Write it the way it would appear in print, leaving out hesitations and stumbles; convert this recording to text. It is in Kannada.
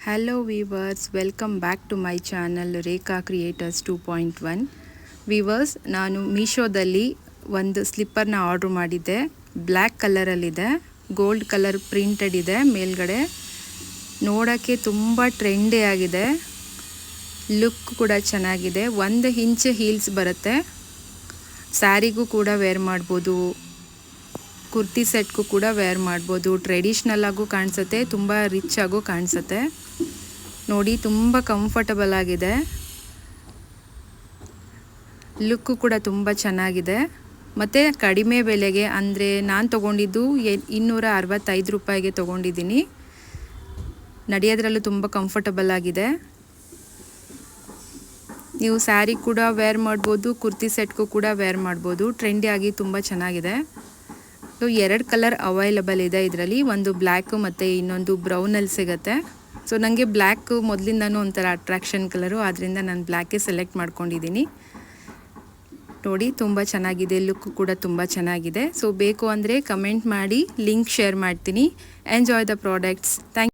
Hello viewers, welcome back to my channel Rekha creators 2.1. Viewers, ನಾನು ಮೀಶೋದಲ್ಲಿ ಒಂದು ಸ್ಲಿಪ್ಪರ್ನ ಆರ್ಡ್ರ್ ಮಾಡಿದ್ದೆ. ಬ್ಲ್ಯಾಕ್ ಕಲರಲ್ಲಿದೆ, ಗೋಲ್ಡ್ ಕಲರ್ ಪ್ರಿಂಟೆಡ್ ಇದೆ ಮೇಲ್ಗಡೆ. ನೋಡೋಕ್ಕೆ ತುಂಬ ಟ್ರೆಂಡಿ ಆಗಿದೆ, ಲುಕ್ ಕೂಡ ಚೆನ್ನಾಗಿದೆ. 1 ಇಂಚ್ ಹೀಲ್ಸ್ ಬರುತ್ತೆ. ಸ್ಯಾರಿಗೂ ಕೂಡ ವೇರ್ ಮಾಡ್ಬೋದು, ಕುರ್ತಿ ಸೆಟ್ಗೂ ಕೂಡ ವೇರ್ ಮಾಡ್ಬೋದು. ಟ್ರೆಡಿಷ್ನಲ್ ಆಗು ಕಾಣಿಸುತ್ತೆ, ತುಂಬ ರಿಚ್ ಆಗು ಕಾಣಿಸುತ್ತೆ. ನೋಡಿ, ತುಂಬ ಕಂಫರ್ಟಬಲ್ ಆಗಿದೆ, ಲುಕ್ಕು ಕೂಡ ತುಂಬ ಚೆನ್ನಾಗಿದೆ. ಮತ್ತು ಕಡಿಮೆ ಬೆಲೆಗೆ, ಅಂದರೆ ನಾನು ತೊಗೊಂಡಿದ್ದು 265 ರೂಪಾಯಿಗೆ ತೊಗೊಂಡಿದ್ದೀನಿ. ನಡೆಯೋದ್ರಲ್ಲೂ ತುಂಬ ಕಂಫರ್ಟಬಲ್ ಆಗಿದೆ. ನೀವು ಸ್ಯಾರಿ ಕೂಡ ವೇರ್ ಮಾಡ್ಬೋದು, ಕುರ್ತಿ ಸೆಟ್ಗೂ ಕೂಡ ವೇರ್ ಮಾಡ್ಬೋದು. ಟ್ರೆಂಡಿಯಾಗಿ ತುಂಬ ಚೆನ್ನಾಗಿದೆ. 2 ಕಲರ್ ಅವೈಲಬಲ್ ಇದೆ ಇದರಲ್ಲಿ. ಒಂದು ಬ್ಲ್ಯಾಕು ಮತ್ತು ಇನ್ನೊಂದು ಬ್ರೌನಲ್ಲಿ ಸಿಗುತ್ತೆ. ಸೊ ನನಗೆ ಬ್ಲ್ಯಾಕ್ ಮೊದಲಿಂದನೂ ಒಂಥರ ಅಟ್ರಾಕ್ಷನ್ ಕಲರು, ಆದ್ದರಿಂದ ನಾನು ಬ್ಲ್ಯಾಕೇ ಸೆಲೆಕ್ಟ್ ಮಾಡ್ಕೊಂಡಿದ್ದೀನಿ. ನೋಡಿ, ತುಂಬ ಚೆನ್ನಾಗಿದೆ, ಲುಕ್ ಕೂಡ ತುಂಬ ಚೆನ್ನಾಗಿದೆ. ಸೊ ಬೇಕು ಅಂದರೆ ಕಮೆಂಟ್ ಮಾಡಿ, ಲಿಂಕ್ ಶೇರ್ ಮಾಡ್ತೀನಿ. Enjoy the products. ಥ್ಯಾಂಕ್